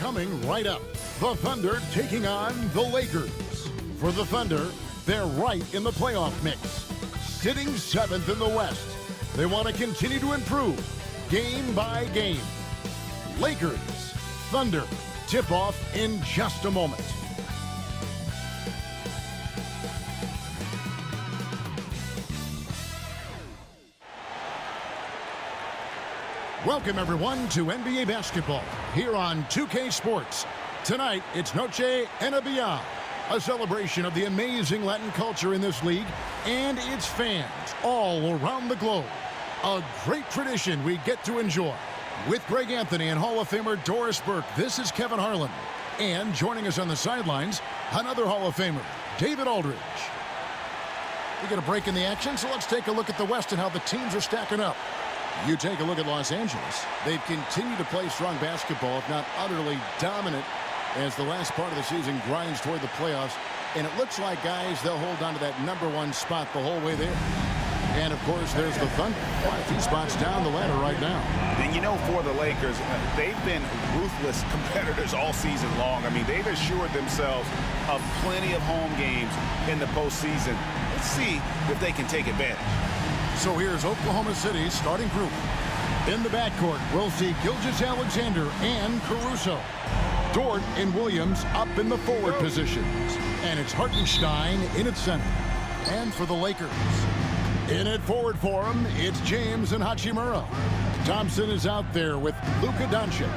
coming right up. The Thunder taking on the Lakers. For the Thunder, they're right in the playoff mix, sitting 7th in the West. They want to continue to improve game by game. Lakers, Thunder, tip-off in just a moment. Welcome, everyone, to NBA basketball here on 2K Sports. Tonight, it's Noche NBA, a celebration of the amazing Latin culture in this league and its fans all around the globe. A great tradition we get to enjoy. With Greg Anthony and Hall of Famer Doris Burke, this is Kevin Harlan. And joining us on the sidelines, another Hall of Famer, David Aldridge. We get a break in the action, so let's take a look at the West and how the teams are stacking up. You take a look at Los Angeles. They've continued to play strong basketball, if not utterly dominant, as the last part of the season grinds toward the playoffs. And it looks like, guys, they'll hold on to that #1 spot the whole way there. And, of course, there's the Thunder. Quite a few spots down the ladder right now. And, you know, for the Lakers, they've been ruthless competitors all season long. I mean, they've assured themselves of plenty of home games in the postseason. Let's see if they can take advantage. So here's Oklahoma City's starting group. In the backcourt, we'll see Gilgeous-Alexander and Caruso. Dort and Williams up in the forward positions. And it's Hartenstein in its center. And for the Lakers, in at forward for him, it's James and Hachimura. Thompson is out there with Luka Doncic.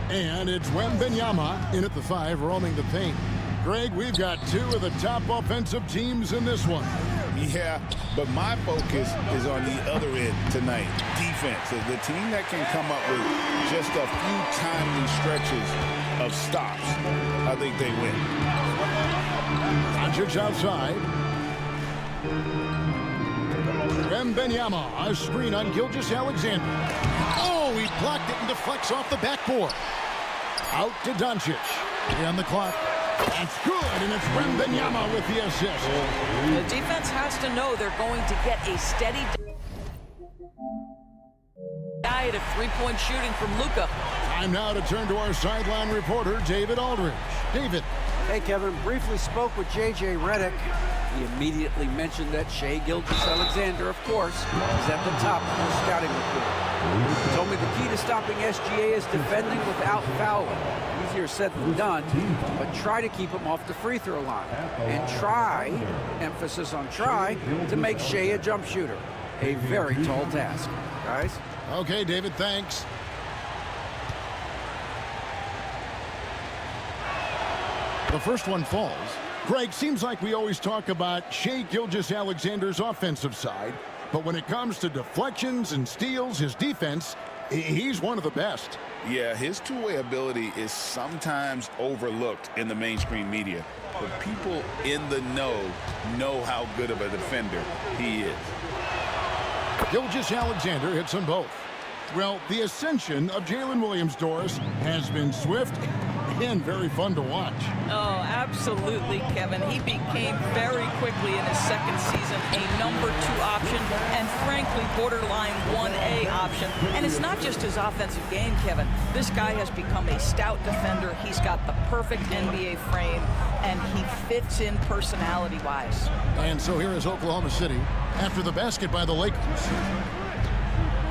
And it's Wembanyama in at the 5, roaming the paint. Greg, we've got two of the top offensive teams in this one. Yeah, but my focus is on the other end tonight. Defense. The team that can come up with just a few timely stretches of stops, I think they win. Doncic outside. Wembanyama, a screen on Gilgeous-Alexander. Oh, he blocked it and deflects off the backboard. Out to Doncic. On the clock. That's good, and it's Wembanyama with the assist. The defense has to know they're going to get a steady diet of three-point shooting from Luka. Time now to turn to our sideline reporter, David Aldridge. David. Hey, Kevin. Briefly spoke with J.J. Redick. He immediately mentioned that Shai Gilgeous-Alexander, of course, is at the top of the scouting report. He told me the key to stopping SGA is defending without fouling. Easier said than done, but try to keep him off the free throw line. And try, emphasis on try, to make Shai a jump shooter. A very tall task, guys. Okay, David, thanks. The first one falls. Greg, seems like we always talk about Shai Gilgeous-Alexander's offensive side, but when it comes to deflections and steals, his defense, he's one of the best. Yeah, his two-way ability is sometimes overlooked in the mainstream media, but people in the know how good of a defender he is. Gilgeous-Alexander hits them both. Well, the ascension of Jalen Williams, Doris, has been swift and very fun to watch. Oh, absolutely, Kevin. He became very quickly in his second season a #2 option and, frankly, borderline 1A option. And it's not just his offensive game, Kevin. This guy has become a stout defender. He's got the perfect NBA frame, and he fits in personality-wise. And so here is Oklahoma City after the basket by the Lakers.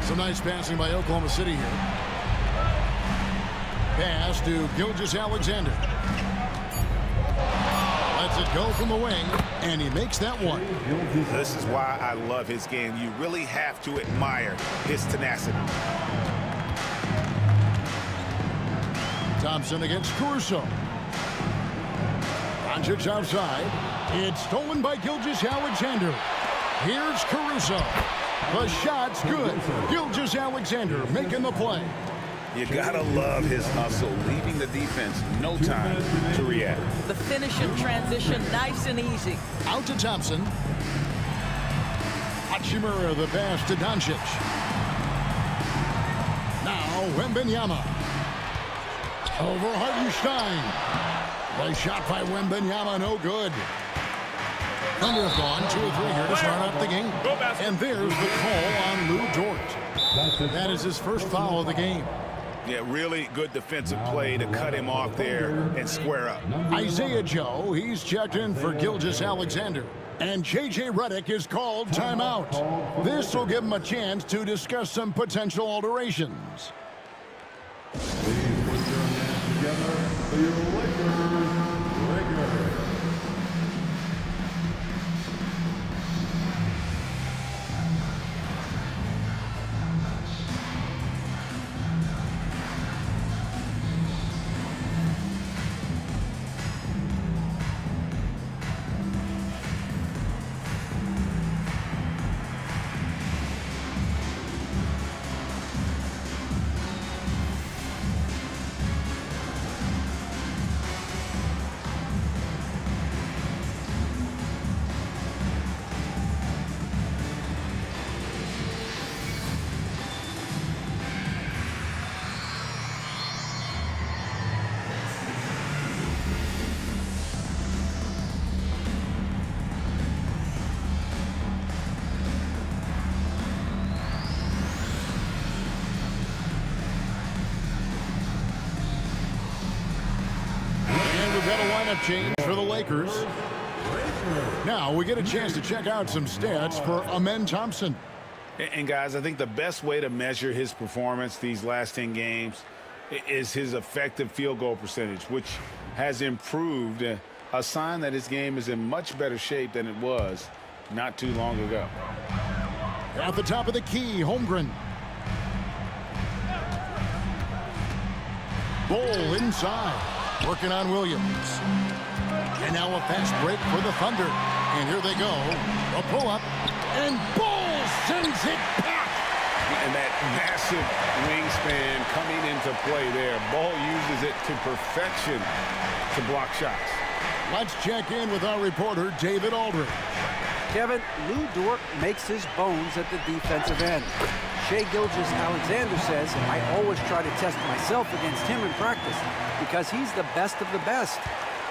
Some nice passing by Oklahoma City here. Pass to Gilgeous-Alexander. Lets it go from the wing, and he makes that one. This is why I love his game. You really have to admire his tenacity. Thompson against Caruso. Doncic outside. It's stolen by Gilgeous-Alexander. Here's Caruso. The shot's good. Gilgeous-Alexander making the play. You gotta love his hustle, leaving the defense no time to react. The finish in transition, nice and easy. Out to Thompson. Hachimura the pass to Doncic. Now Wembanyama. Over Hartenstein. The shot by Wembanyama, no good. Thunder have gone 2 or 3 here to start out the game. And there's the call on Lou Dort. That is his first foul of the game. Yeah, really good defensive play to cut him off there and square up. Isaiah Joe, he's checked in for Gilgeous-Alexander. And J.J. Redick is called timeout. This will give him a chance to discuss some potential alterations. Change for the Lakers. Now we get a chance to check out some stats for Amen Thompson. And guys, I think the best way to measure his performance these last 10 games is his effective field goal percentage, which has improved, a sign that his game is in much better shape than it was not too long ago. At the top of the key, Holmgren. Ball inside. Working on Williams. And now a fast break for the Thunder. And here they go. A pull-up. And Ball sends it back. And that massive wingspan coming into play there. Ball uses it to perfection to block shots. Let's check in with our reporter, David Aldridge. Kevin, Lou Dort makes his bones at the defensive end. Shai Gilgeous-Alexander says, I always try to test myself against him in practice because he's the best of the best.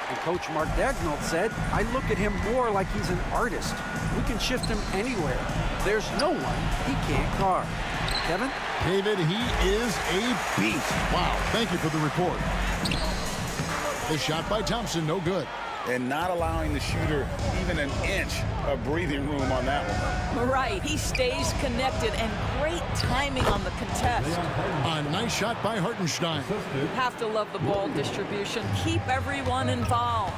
And Coach Mark Daigneault said, I look at him more like he's an artist. We can shift him anywhere. There's no one he can't guard. Kevin? David, he is a beast. Wow, thank you for the report. The shot by Thompson, no good. And not allowing the shooter even an inch of breathing room on that one. Right, he stays connected and great timing on the contest. A nice shot by Hartenstein. Have to love the ball distribution. Keep everyone involved.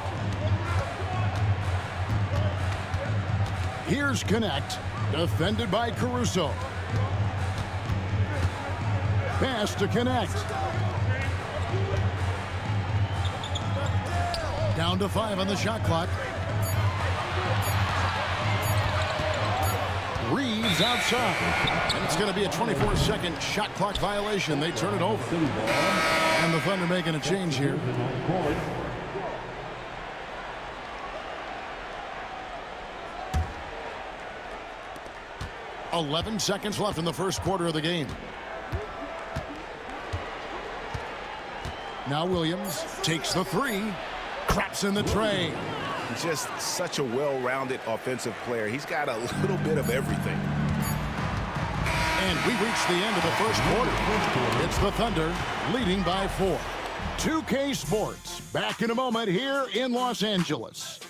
Here's Connect, defended by Caruso. Pass to Connect. Down to 5 on the shot clock. Reeves outside. And it's going to be a 24-second shot clock violation. They turn it over. And the Thunder making a change here. "11 seconds left in the first quarter of the game. Now Williams takes the three. Traps in the tray. Just such a well-rounded offensive player. He's got a little bit of everything. And we reach the end of the first quarter. It's the Thunder leading by 4. 2K Sports back in a moment here in Los Angeles.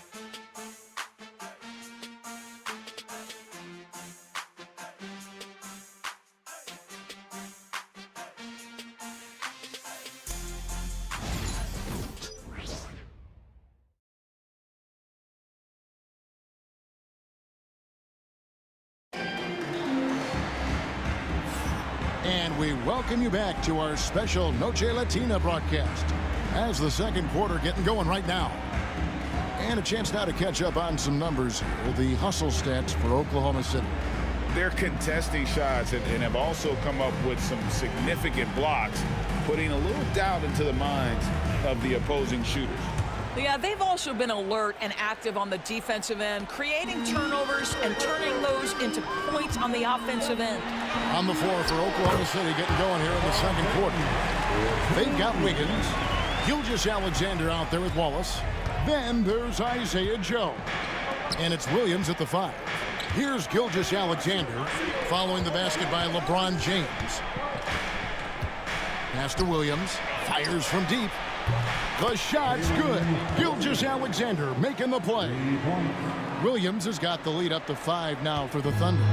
And we welcome you back to our special Noche Latina broadcast as the second quarter getting going right now. And a chance now to catch up on some numbers here. The hustle stats for Oklahoma City. They're contesting shots and have also come up with some significant blocks, putting a little doubt into the minds of the opposing shooters. Yeah, they've also been alert and active on the defensive end, creating turnovers and turning those into points on the offensive end. On the floor for Oklahoma City getting going here in the second quarter. They've got Wiggins, Gilgeous-Alexander out there with Wallace. Then there's Isaiah Joe. And it's Williams at the 5. Here's Gilgeous-Alexander following the basket by LeBron James. Pass to Williams. Fires from deep. The shot's good. Gilgeous-Alexander making the play. Williams has got the lead up to 5 now for the Thunder.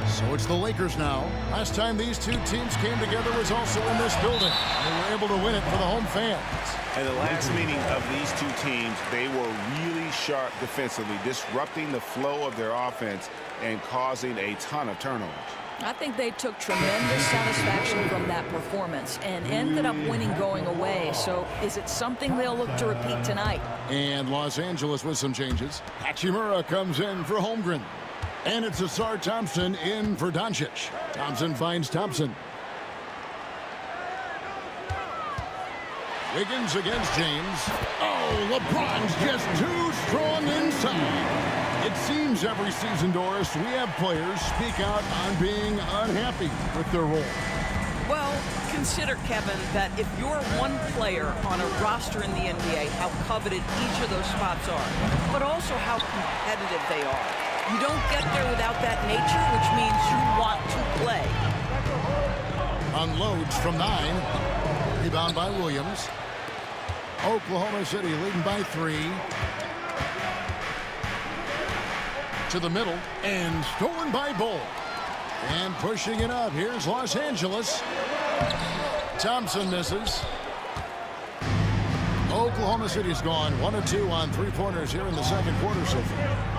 So it's the Lakers now. Last time these two teams came together was also in this building. They were able to win it for the home fans. And the last meeting of these two teams, they were really sharp defensively, disrupting the flow of their offense and causing a ton of turnovers. I think they took tremendous satisfaction from that performance and ended up winning going away. So is it something they'll look to repeat tonight? And Los Angeles with some changes. Hachimura comes in for Holmgren. And it's Asar Thompson in for Doncic. Thompson finds Thompson. Wiggins against James. Oh, LeBron's just too strong inside. It seems every season, Doris, we have players speak out on being unhappy with their role. Well, consider, Kevin, that if you're one player on a roster in the NBA, how coveted each of those spots are, but also how competitive they are. You don't get there without that nature, which means you want to play. Unloads from 9. Rebound by Williams. Oklahoma City leading by 3. To the middle and stolen by Bull. And pushing it up. Here's Los Angeles. Thompson misses. Oklahoma City's gone 1 of 2 on 3-pointers here in the second quarter so far.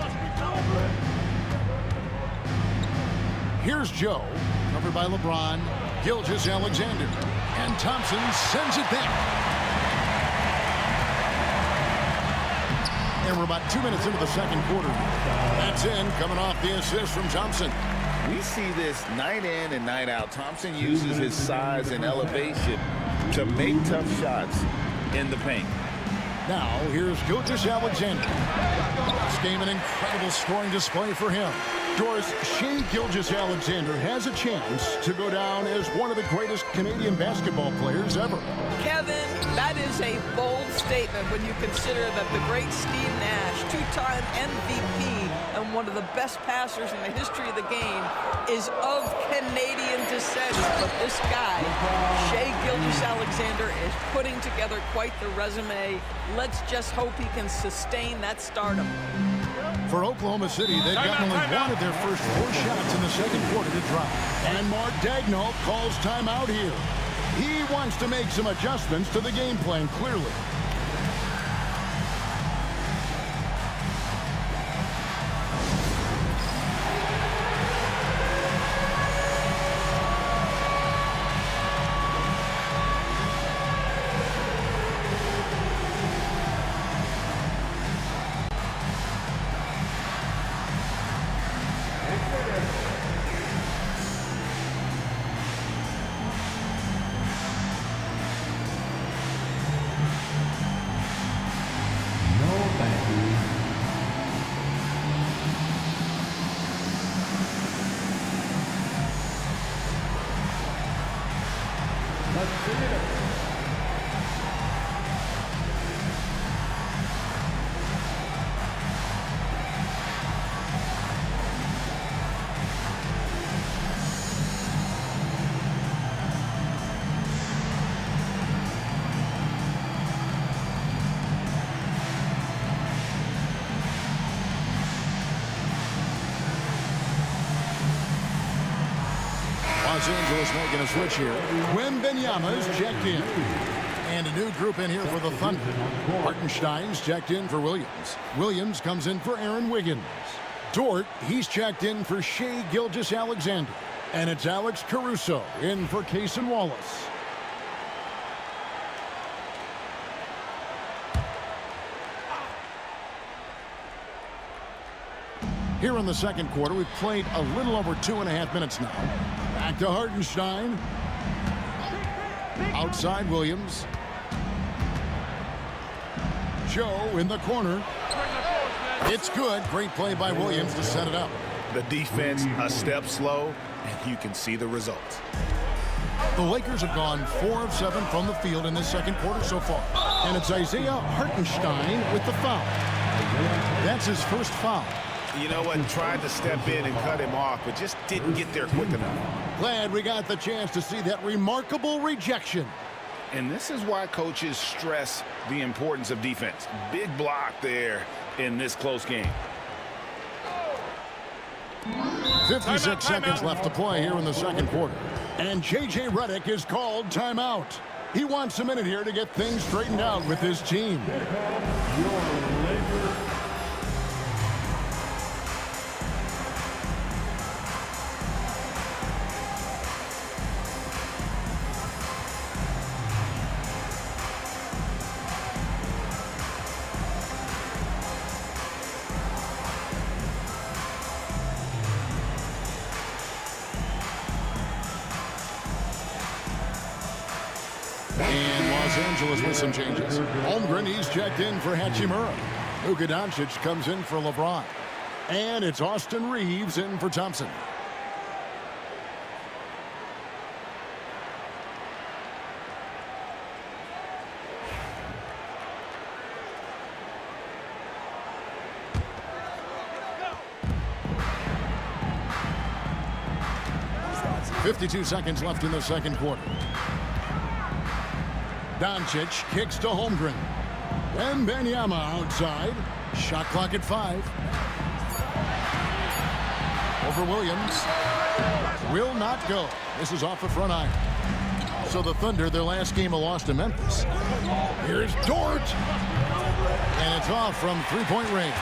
Here's Joe, covered by LeBron. Gilgeous-Alexander. And Thompson sends it back. And we're about 2 minutes into the second quarter. That's in, coming off the assist from Thompson. We see this night in and night out. Thompson uses his size and elevation to make tough shots in the paint. Now, here's Gilgeous-Alexander. This game an incredible scoring display for him. Doris, Shai Gilgeous-Alexander has a chance to go down as one of the greatest Canadian basketball players ever. Kevin, that is a bold statement when you consider that the great Steve Nash, 2-time MVP and one of the best passers in the history of the game, is of Canadian descent. But this guy, Shai Gilgeous-Alexander, is putting together quite the resume. Let's just hope he can sustain that stardom. For Oklahoma City, they've gotten only one of their first 4 shots in the second quarter to drop. And Mark Daigneault calls timeout here. He wants to make some adjustments to the game plan, clearly. Los Angeles making a switch here. Wembanyama's checked in. And a new group in here for the Thunder. Hartenstein's checked in for Williams. Williams comes in for Aaron Wiggins. Dort, he's checked in for Shai Gilgeous-Alexander. And it's Alex Caruso in for Cason Wallace. Here in the second quarter, we've played a little over 2.5 minutes now. Back to Hartenstein. Outside Williams. Joe in the corner. It's good. Great play by Williams to set it up. The defense a step slow, and you can see the results. The Lakers have gone 4 of 7 from the field in this second quarter so far. And it's Isaiah Hartenstein with the foul. That's his first foul. you know what, tried to step in and cut him off, but just didn't get there quick enough. Glad we got the chance to see that remarkable rejection. And this is why coaches stress the importance of defense. Big block there in this close game. 56 seconds left to play here in the second quarter. And J.J. Redick is called timeout. He wants a minute here to get things straightened out with his team. And Los Angeles with some changes. Holmgren, he's checked in for Hachimura. Luka Doncic comes in for LeBron. And it's Austin Reeves in for Thompson. .52 seconds left in the second quarter. Doncic kicks to Holmgren. And Benyama outside. Shot clock at 5. Over Williams. Will not go. This is off the front iron. So the Thunder, their last game, a loss to Memphis. Here's Dort. And it's off from three-point range.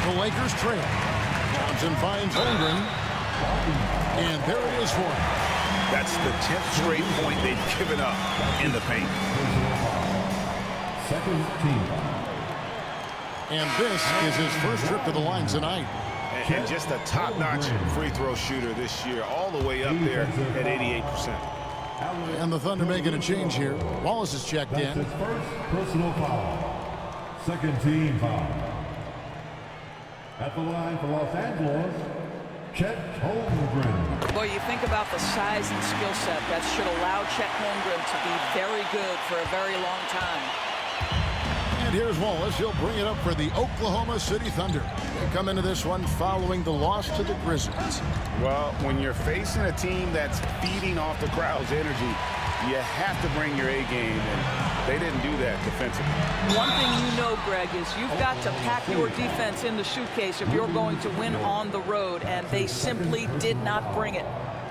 The Lakers trail. Thompson finds Holmgren. And there it is for him. That's the 10th straight point they've given up in the paint. Second team. And this is his first trip to the line tonight. And just a top-notch free throw shooter this year, all the way up there at 88%. And the Thunder making a change here. Wallace is checked That's in. his first personal foul. Second team foul. At the line for Los Angeles, Chet Holmgren. Boy, you think about the size and skill set that should allow Chet Holmgren to be very good for a very long time. And here's Wallace. He'll bring it up for the Oklahoma City Thunder. They come into this one following the loss to the Grizzlies. Well, when you're facing a team that's feeding off the crowd's energy, you have to bring your A game, and they didn't do that defensively. One thing you know, Greg, is you've got to pack your defense in the suitcase if you're going to win on the road, and they simply did not bring it.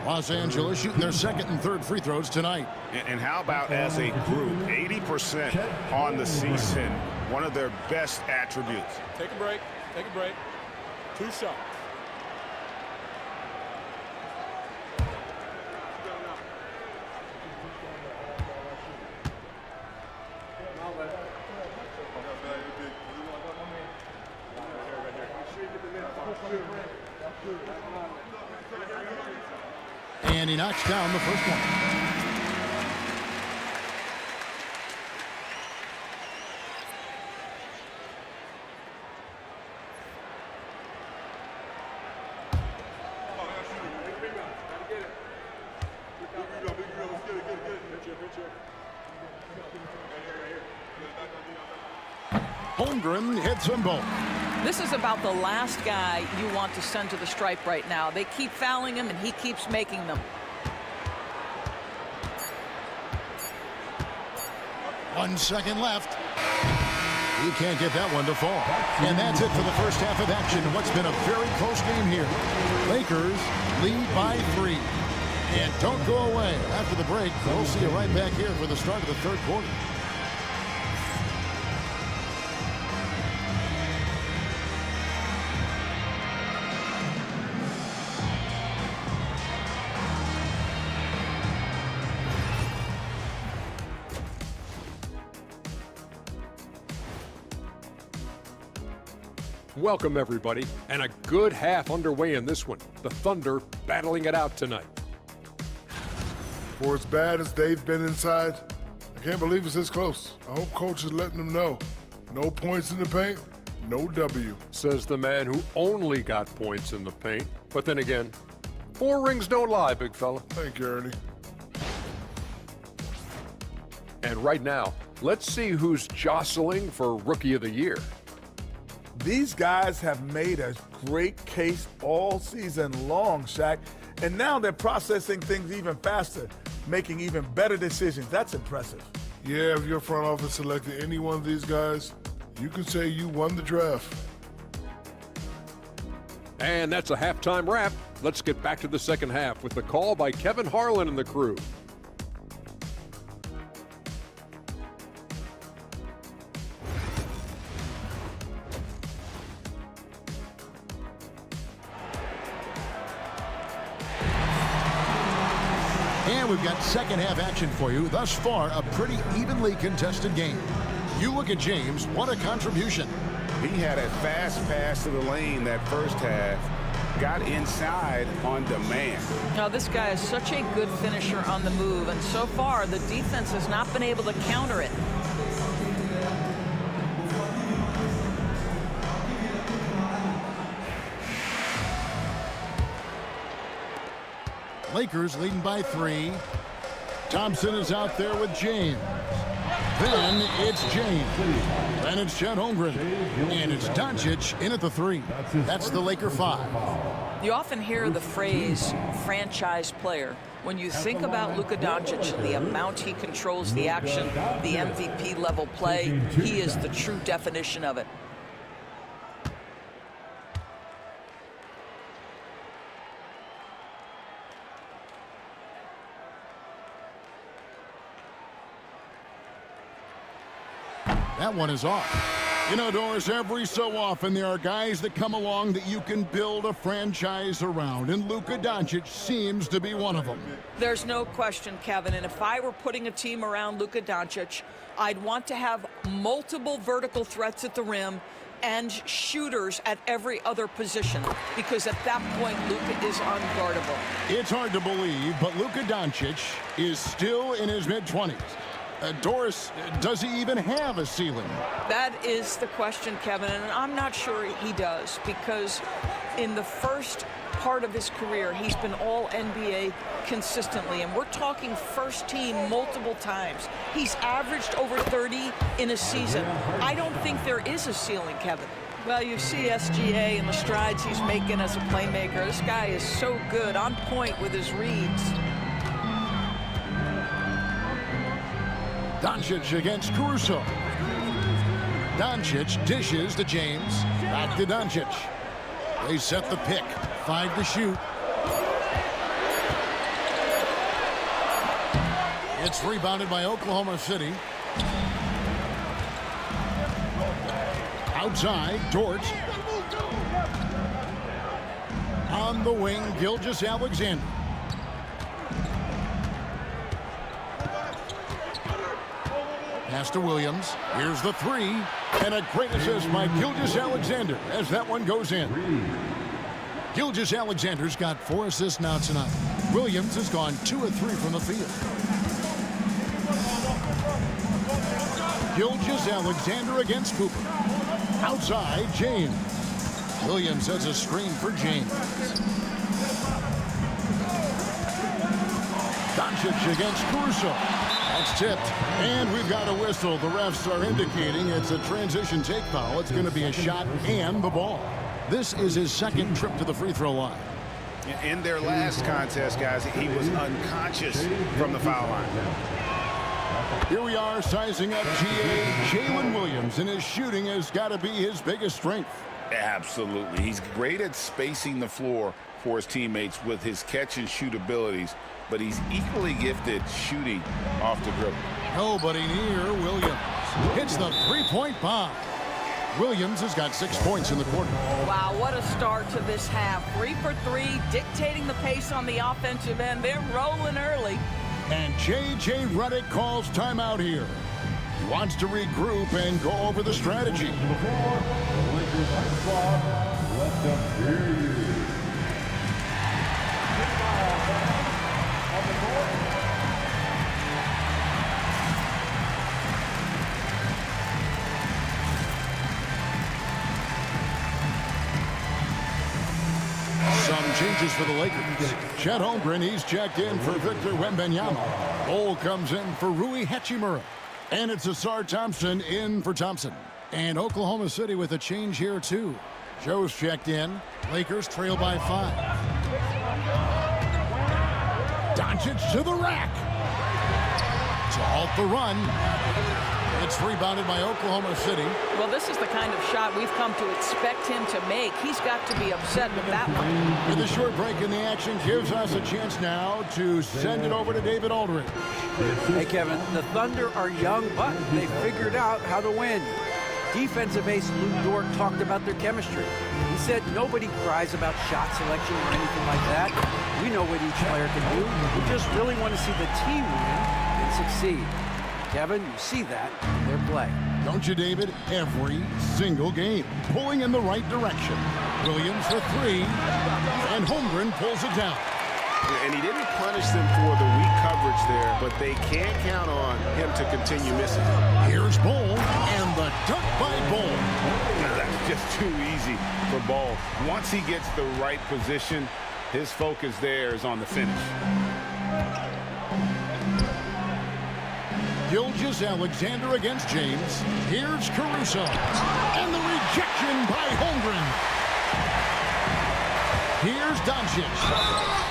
Los Angeles shooting their second and third free throws tonight. And how about as a group, 80% on the season, one of their best attributes. Take a break. Take a break. 2 shots. And he knocks down the first one. Holmgren hits them both. This is about the last guy you want to send to the stripe right now. They keep fouling him, and he keeps making them. 1 second left. He can't get that one to fall. And that's it for the first half of action. What's been a very close game here. Lakers lead by 3. And don't go away. After the break, we'll see you right back here for the start of the third quarter. Welcome, everybody, and a good half underway in this one. The Thunder battling it out tonight. For as bad as they've been inside, I can't believe it's this close. I hope coach is letting them know. No points in the paint, no W. Says the man who only got points in the paint. But then again, 4 rings don't lie, big fella. Thank you, Ernie. And right now, let's see who's jostling for Rookie of the Year. These guys have made a great case all season long, Shaq. And now they're processing things even faster, making even better decisions. That's impressive. Yeah, if your front office selected any one of these guys, you can say you won the draft. And that's a halftime wrap. Let's get back to the second half with the call by Kevin Harlan and the crew. And we've got second half action for you. Thus far, a pretty evenly contested game. You look at James, what a contribution. He had a fast pass to the lane that first half. Got inside on demand. Now, this guy is such a good finisher on the move, and so far, the defense has not been able to counter it. Lakers leading by 3. Thompson is out there with James. Then it's James. Then it's Chet Holmgren. And it's Doncic in at the 3. That's the Laker 5. You often hear the phrase franchise player. When you think about Luka Doncic and the amount he controls the action, the MVP level play, he is the true definition of it. That one is off. You know, Doris, every so often there are guys that come along that you can build a franchise around, and Luka Doncic seems to be one of them. There's no question, Kevin, and if I were putting a team around Luka Doncic, I'd want to have multiple vertical threats at the rim and shooters at every other position, because at that point, Luka is unguardable. It's hard to believe, but Luka Doncic is still in his mid-20s. Doris, does he even have a ceiling? That is the question, Kevin, and I'm not sure he does, because in the first part of his career, he's been all NBA consistently, and we're talking first team multiple times. He's averaged over 30 in a season. I don't think there is a ceiling, Kevin. Well, you see SGA and the strides he's making as a playmaker. This guy is so good, on point with his reads. Doncic against Caruso. Doncic dishes to James. Back to Doncic. They set the pick. 5 to shoot. It's rebounded by Oklahoma City. Outside, Dort. On the wing, Gilgeous-Alexander. Pass to Williams. Here's the 3. And a great assist by Gilgeous-Alexander as that one goes in. Gilgeous-Alexander's got 4 assists now tonight. Williams has gone 2 of 3 from the field. Gilgeous-Alexander against Cooper. Outside, James. Williams has a screen for James. Doncic against Caruso. That's tipped, and we've got a whistle. The refs are indicating it's a transition take foul. It's going to be a shot and the ball. This is his second trip to the free throw line. In their last contest, guys, he was unconscious from the foul line. Here we are sizing up Jalen Williams, and his shooting has got to be his biggest strength. Absolutely. He's great at spacing the floor for his teammates with his catch and shoot abilities, but he's equally gifted shooting off the dribble. Nobody near Williams. Hits the three-point bomb. Williams has got 6 points in the quarter. Wow, what a start to this half. 3 for 3, dictating the pace on the offensive end. They're rolling early. And J.J. Redick calls timeout here. He wants to regroup and go over the strategy. Some changes for the Lakers. Chet Holmgren, he's checked in for Victor Wembanyama. Cole comes in for Rui Hachimura. And it's Asar Thompson in for Thompson. And Oklahoma City with a change here, too. Joe's checked in. Lakers trail by 5. Doncic to the rack. To halt the run. It's rebounded by Oklahoma City. Well, this is the kind of shot we've come to expect him to make. He's got to be upset with that one. With a short break in the action gives us a chance now to send it over to David Aldridge. Hey, Kevin, the Thunder are young, but they figured out how to win. Defensive ace Lou Dort talked about their chemistry. He said nobody cries about shot selection or anything like that. We know what each player can do. We just really want to see the team win and succeed. Kevin, you see that in their play. Don't you, David? Every single game. Pulling in the right direction. Williams for 3. And Holmgren pulls it down. And he didn't punish them for the weak coverage there, but they can't count on him to continue missing. Here's Bol, and the dunk by Bol. That's just too easy for Bol. Once he gets the right position, his focus there is on the finish. Gilgeous-Alexander against James. Here's Caruso. And the rejection by Holmgren. Here's Doncic.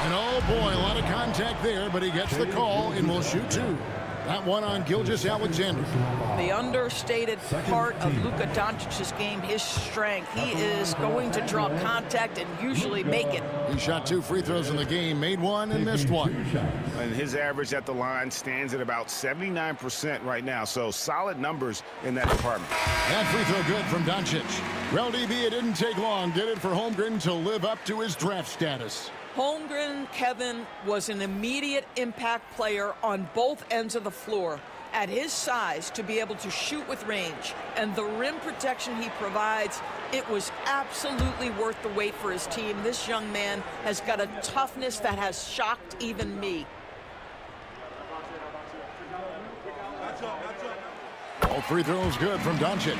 And oh boy, a lot of contact there, but he gets the call and will shoot 2. That one on Gilgeous-Alexander. The understated part of Luka Doncic's game, his strength. He is going to draw contact and usually make it. He shot 2 free throws in the game, made 1 and missed 1. And his average at the line stands at about 79% right now, so solid numbers in that department. That free throw good from Doncic. Well, DB, it didn't take long, did it, for Holmgren to live up to his draft status? Holmgren, Kevin, was an immediate impact player on both ends of the floor. At his size, to be able to shoot with range and the rim protection he provides, it was absolutely worth the wait for his team. This young man has got a toughness that has shocked even me. All free throws good from Doncic.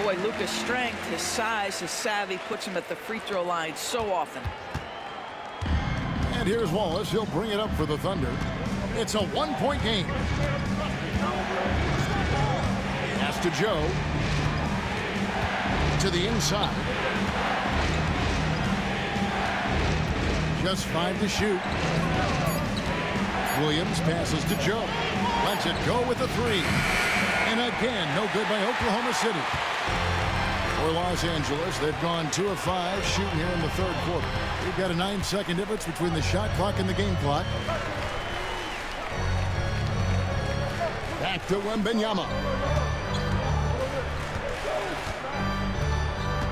Boy, Luka's strength, his size, his savvy puts him at the free throw line so often. And here's Wallace. He'll bring it up for the Thunder. It's a 1-point game. Pass to Joe. To the inside. Just 5 to shoot. Williams passes to Joe. Lets it go with a 3. And again, no good by Oklahoma City. For Los Angeles, they've gone 2 of 5 shooting here in the 3rd quarter. We've got a 9-second difference between the shot clock and the game clock. Back to Wembanyama.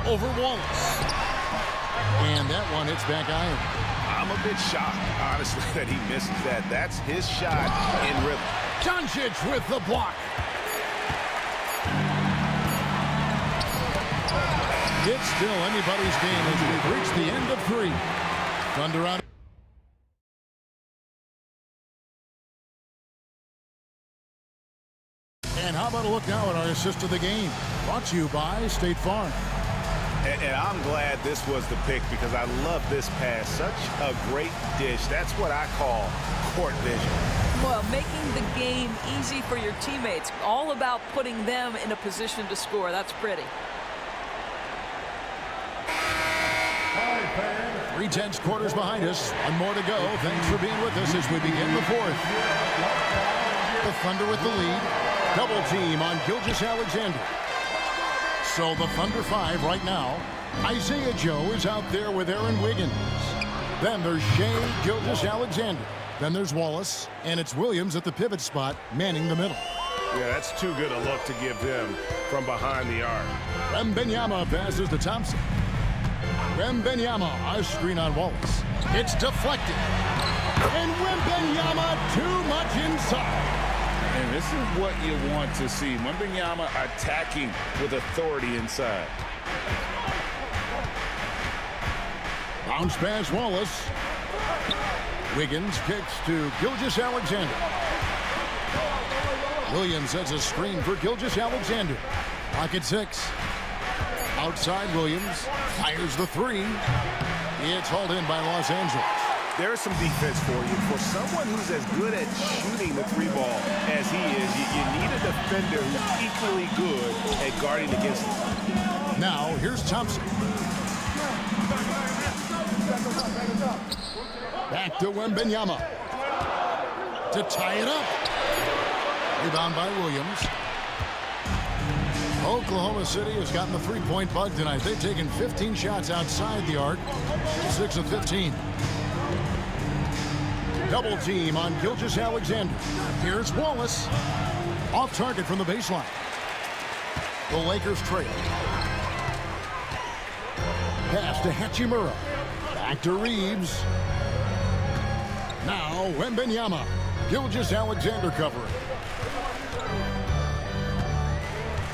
Over Wallace. And that one hits back iron. I'm a bit shocked, honestly, that he misses that. That's his shot in rhythm. Doncic with the block. It's still anybody's game as we've reached the end of 3. Thunder on. And how about a look now at our assist of the game? Brought to you by State Farm. And I'm glad this was the pick because I love this pass. Such a great dish. That's what I call court vision. Well, making the game easy for your teammates. All about putting them in a position to score. That's pretty. 3/10 quarters behind us. 1 more to go. Thanks for being with us as we begin the 4th. The Thunder with the lead. Double team on Gilgeous-Alexander. So the Thunder 5 right now. Isaiah Joe is out there with Aaron Wiggins. Then there's Shea Gilgeous-Alexander. Then there's Wallace. And it's Williams at the pivot spot, manning the middle. Yeah, that's too good a look to give them from behind the arc. Wembanyama passes to Thompson. Wembanyama, a screen on Wallace. It's deflected. And Wembanyama too much inside. And this is what you want to see. Wembanyama attacking with authority inside. Bounce pass Wallace. Wiggins kicks to Gilgeous-Alexander. Williams sets a screen for Gilgeous-Alexander. Pocket 6. Outside Williams. Fires the 3. It's hauled in by Los Angeles. there's some defense for you. For someone who's as good at shooting the three ball as he is, you need a defender who's equally good at guarding against him. Now, here's Thompson. Back to Wembanyama. To tie it up. Rebound by Williams. Oklahoma City has gotten the three-point bug tonight. They've taken 15 shots outside the arc. 6 of 15. Double team on Gilgeous-Alexander. Here's Wallace. Off target from the baseline. The Lakers trail. Pass to Hachimura. Back to Reeves. Now Wembanyama. Gilgeous-Alexander covering.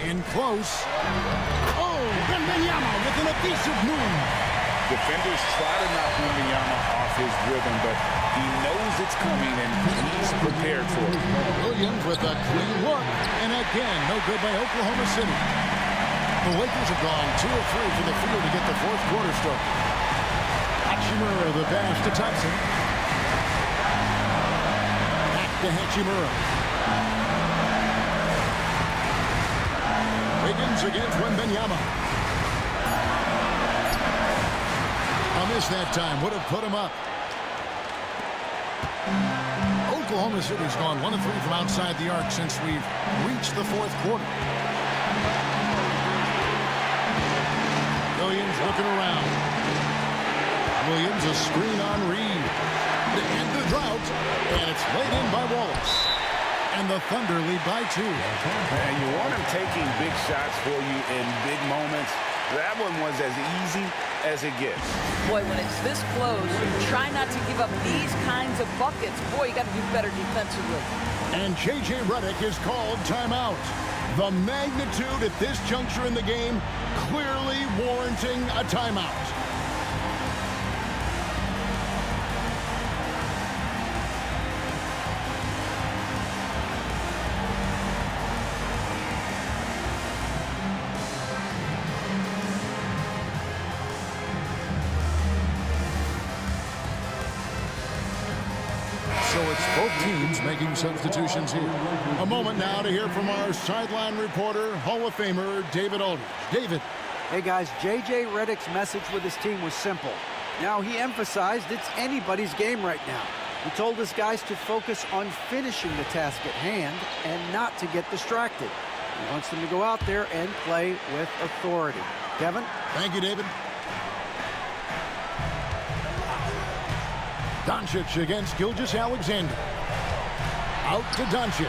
In close. Oh, Wembanyama with an evasive move. Defenders try to knock Wembanyama off his rhythm, but he knows it's coming and he's prepared for it. Williams with a clean look. And again, no good by Oklahoma City. The Lakers have gone 2 of 3 for the field to get the fourth quarter started. Hachimura the pass to Thompson. Back to Hachimura. Wiggins against Wembanyama. A miss that time would have put him up. Oklahoma City's gone 1 of 3 from outside the arc since we've reached the fourth quarter. Williams looking around. Williams a screen on Reed to end the drought, and it's laid in by Wallace. And the Thunder lead by 2. And you want him taking big shots for you in big moments. That one was as easy as it gets. Boy, when it's this close, you try not to give up these kinds of buckets. Boy, you got to do better defensively. And J.J. Redick is called timeout. The magnitude at this juncture in the game clearly warranting a timeout. So it's both teams making substitutions here. A moment now to hear from our sideline reporter, Hall of Famer David Aldridge. David. Hey guys, J.J. Redick's message with his team was simple. Now he emphasized it's anybody's game right now. He told his guys to focus on finishing the task at hand and not to get distracted. He wants them to go out there and play with authority. Kevin? Thank you, David. Doncic against Gilgeous-Alexander. Out to Doncic.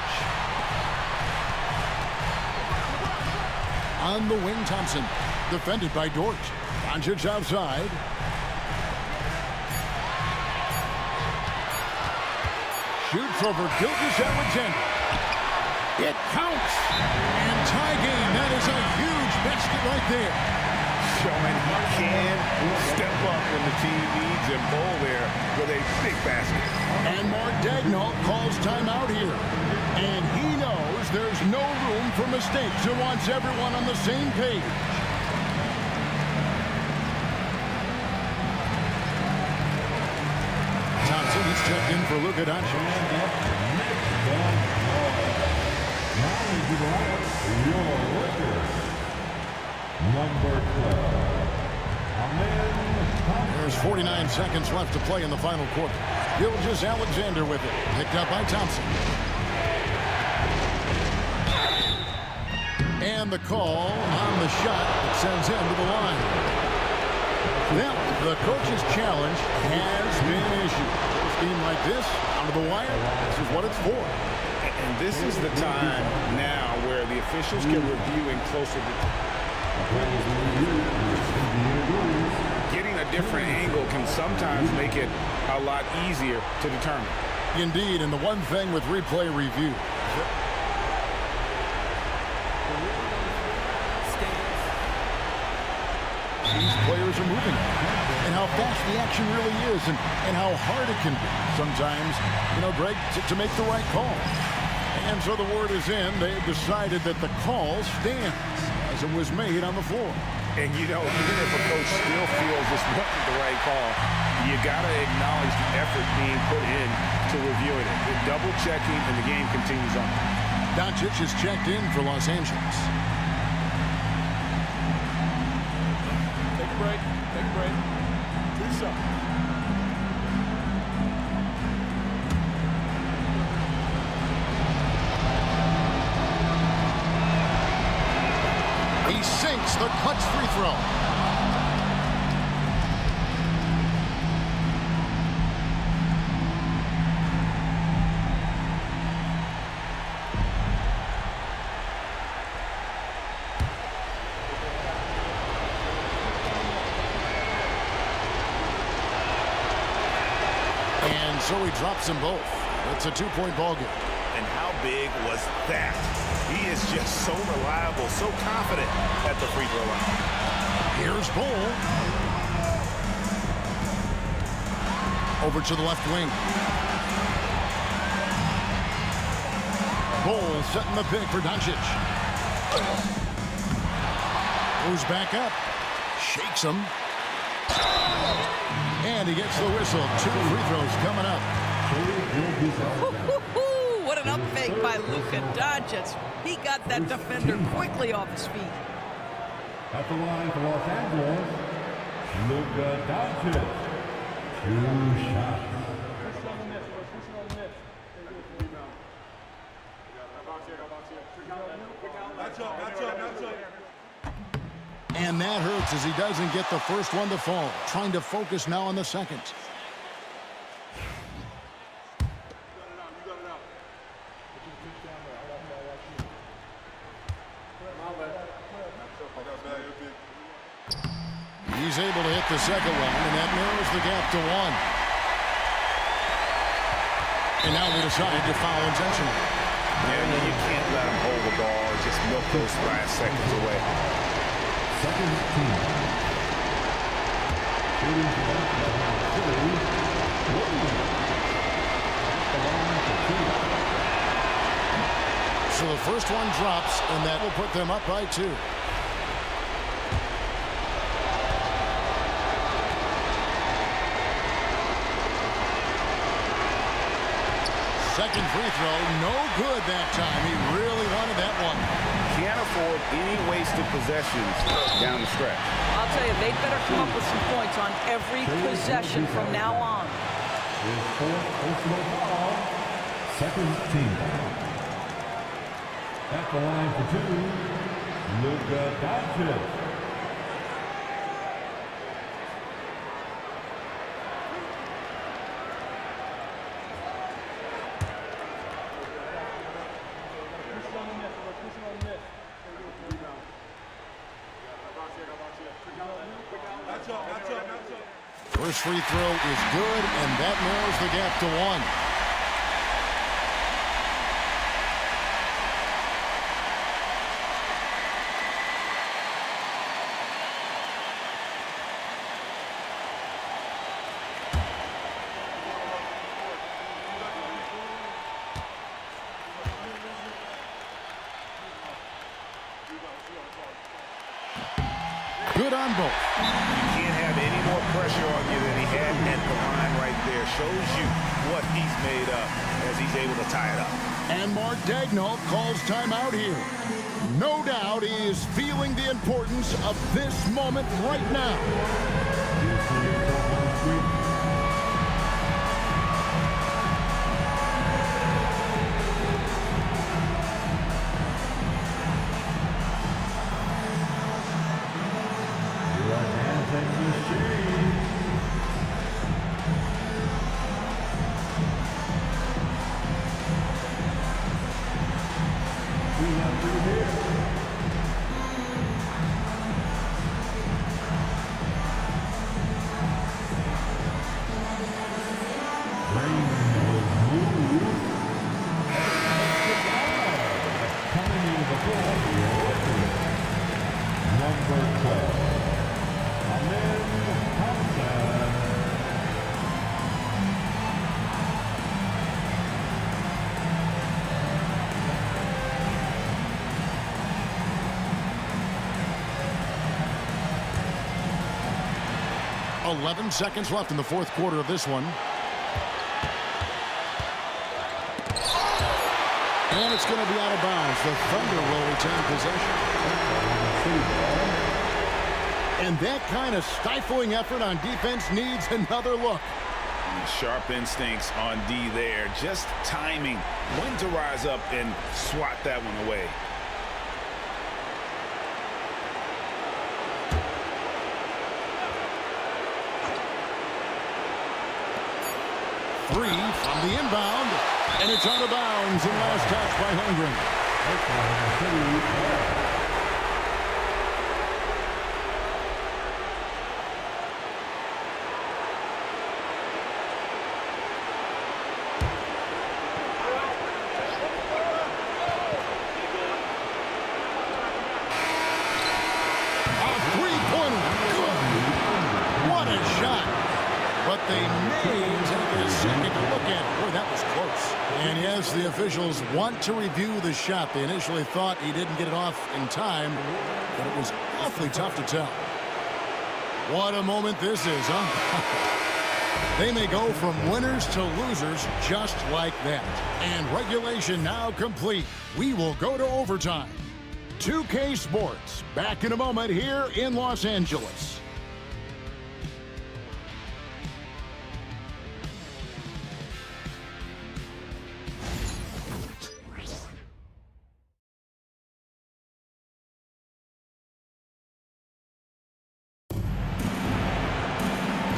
On the wing, Thompson. Defended by Dort. Doncic outside. Shoots over Gilgeous-Alexander. It counts. And tie game. That is a huge basket right there. Showing he can step up when the team needs him. Bull there with a big basket. And Mark Daigneault calls timeout here. And he knows there's no room for mistakes. He wants everyone on the same page. Thompson, he's checked in for Luka Doncic. There's 49 seconds left to play in the final quarter. Gilgeous-Alexander with it. Picked up by Thompson. And the call on the shot that sends him to the line. Well, the coach's challenge has been issued. A game like this, down to the wire, this is what it's for. And this is the time now where the officials can review in closer to... Getting a different angle can sometimes make it a lot easier to determine. Indeed, and the one thing with replay review, these players are moving, and how fast the action really is, and how hard it can be sometimes, you know, Greg, to make the right call. And so the word is in. They've decided that the call stands as it was made on the floor. And, you know, even if a coach still feels this wasn't the right call, you got to acknowledge the effort being put in to reviewing it. The double checking, and the game continues on. Doncic is checked in for Los Angeles. Take a break. Take a break. 2 shots. He sinks the clutch free throw. And so he drops them both. It's a 2-point ball game. And how big was that? He is just so reliable, so confident at the free throw line. Here's Bull. Over to the left wing. Bull setting the pick for Doncic. Goes back up. Shakes him. And he gets the whistle. 2 free throws coming up. What an up fake by Luka Doncic. He got that defender quickly off his feet. At the line for Los Angeles, Luka Doncic. 2 shots. And that hurts as he doesn't get the first one to fall. Trying to focus now on the second. He's able to hit the second one, and that narrows the gap to 1. And now they decide to foul intentionally. Yeah, you can't let him hold the ball and just milk those last seconds away. Second team. Shooting for So the first one drops, and that will put them up by 2. Second free throw, no good that time. He really wanted that one. Can't afford any wasted possessions down the stretch. I'll tell you, they'd better come up with some points on every possession from now on. his fourth personal foul. Second team. At the line for 2, Luka Doncic. First free throw is good, and that narrows the gap to 1. Good on both. You can't have any more pressure on you than he had at the line right there. Shows you what he's made of as he's able to tie it up. And Mark Daigneault calls timeout here. No doubt he is feeling the importance of this moment right now. 11 seconds left in the fourth quarter of this one. And it's going to be out of bounds. The Thunder will retain possession. And that kind of stifling effort on defense needs another look. Sharp instincts on D there. Just timing when to rise up and swat that one away. Three from the inbound. And it's out of bounds and last touch by Holmgren. But they may take a second to look at it. Boy, that was close. And yes, the officials want to review the shot. They initially thought he didn't get it off in time, but it was awfully tough to tell. What a moment this is, huh? They may go from winners to losers just like that. And regulation now complete. We will go to overtime. 2K Sports, back in a moment here in Los Angeles.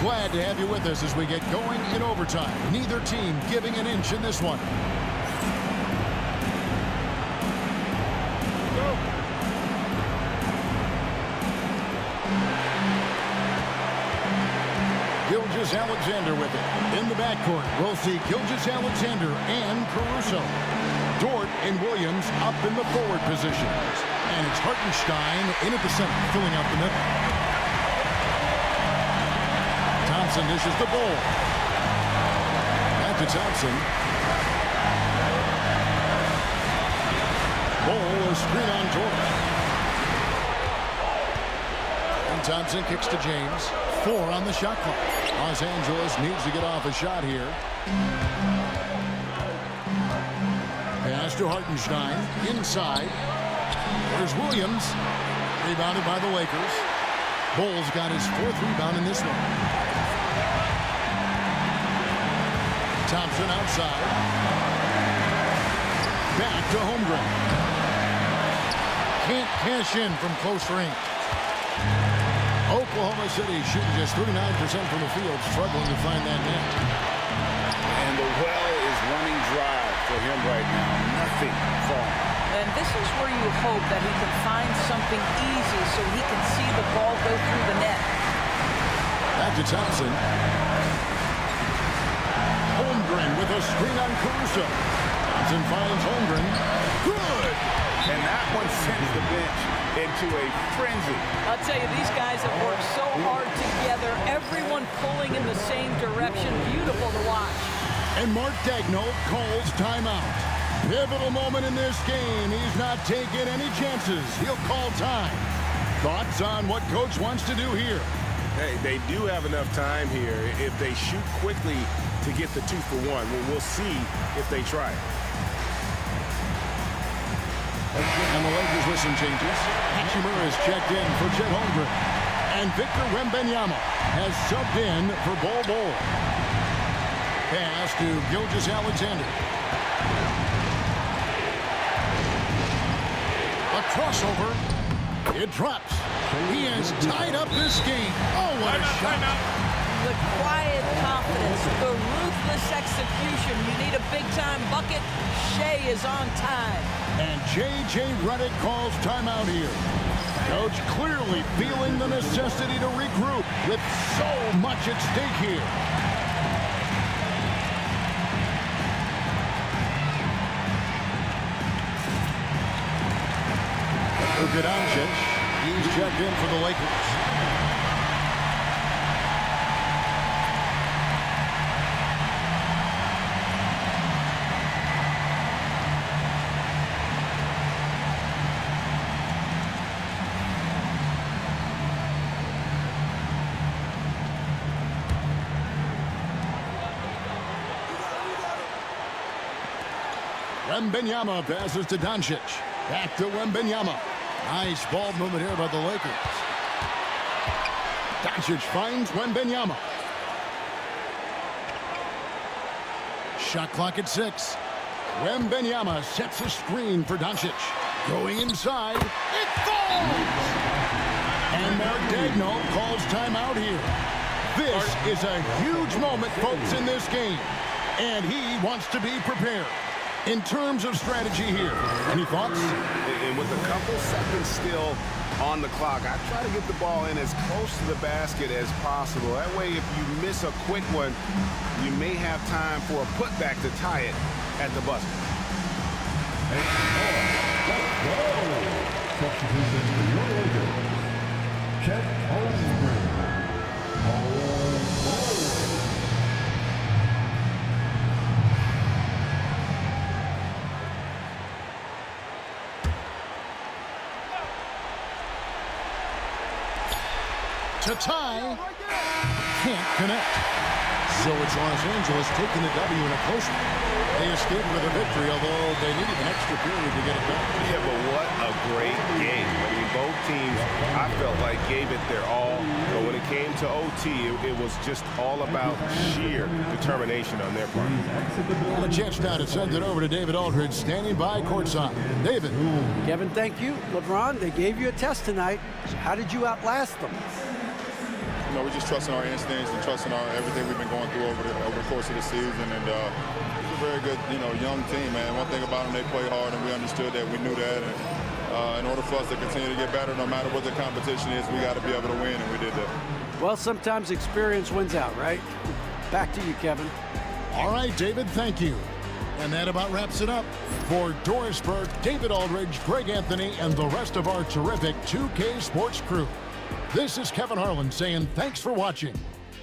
Glad to have you with us as we get going in overtime. Neither team giving an inch in this one. Gilgeous-Alexander with it. In the backcourt, we'll see Gilgeous-Alexander and Caruso. Dort and Williams up in the forward positions. And it's Hartenstein in at the center, filling out the middle. Thompson dishes the ball. Back to Thompson. Ball is screen on Dort. And Thompson kicks to James. 4 on the shot clock. Los Angeles needs to get off a shot here. Pass to Hartenstein. Inside. There's Williams. Rebounded by the Lakers. Bull's got his 4th rebound in this one. Thompson outside. Back to Holmgren. Can't cash in from close range. Oklahoma City shooting just 39% from the field, struggling to find that net. And the well is running dry for him right now. Nothing falling. And this is where you hope that he can find something easy so he can see the ball go through the net. Back to Thompson. Holmgren with a screen on Caruso. Thompson finds Holmgren. Good! And that one sends the bench into a frenzy. I'll tell you, these guys have worked so hard together. Everyone pulling in the same direction. Beautiful to watch. And Mark Daigneault calls timeout. Pivotal moment in this game. He's not taking any chances. He'll call time. Thoughts on what Coach wants to do here? Hey, they do have enough time here if they shoot quickly to get the 2-for-1. We'll see if they try it. And the Lakers with some changes. Hachimura is checked in for Chet Holmgren. And Victor Wembanyama has subbed in for Bol Bol. Pass to Gilgeous-Alexander. A crossover. It drops. He has tied up this game. Oh, what a shot. The quiet confidence, the ruthless execution. You need a big-time bucket. Shea is on time. And J.J. Redick calls timeout here. Coach clearly feeling the necessity to regroup with so much at stake here. Luka Doncic, he's checked in for the Lakers. Wembanyama passes to Doncic. Back to Wembanyama. Nice ball movement here by the Lakers. Doncic finds Wembanyama. Shot clock at 6. Wembanyama sets a screen for Doncic. Going inside. It falls! And Mark Daigneault calls timeout here. This is a huge moment, folks, in this game. And he wants to be prepared. In terms of strategy here, any thoughts? And with a couple seconds still on the clock, I try to get the ball in as close to the basket as possible. That way, if you miss a quick one, you may have time for a putback to tie it at the buzzer. Substitution for your Lakers. Chet Holmgren. To tie, can't connect. So it's Los Angeles taking the W in a close one. They escaped with a victory, although they needed an extra period to get it done. Yeah, but what a great game. I mean, both teams, I felt like, gave it their all. But when it came to OT, it was just all about sheer determination on their part. And a chance now to send it over to David Aldridge, standing by courtside. David. Kevin, thank you. LeBron, they gave you a test tonight. How did you outlast them? You know, we're just trusting our instincts and trusting everything we've been going through over the course of the season. And it's a very good, young team, man. One thing about them, they play hard, and we understood that. We knew that. And in order for us to continue to get better, no matter what the competition is, we got to be able to win, and we did that. Well, sometimes experience wins out, right? Back to you, Kevin. All right, David, thank you. And that about wraps it up. For Doris Burke, David Aldridge, Greg Anthony, and the rest of our terrific 2K Sports crew, this is Kevin Harlan saying thanks for watching.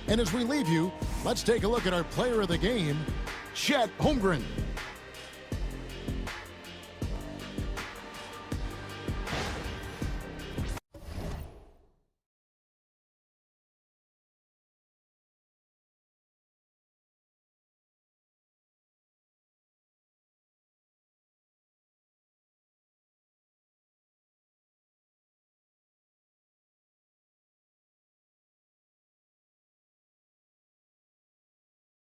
And as we leave you, let's take a look at our player of the game, Chet Holmgren.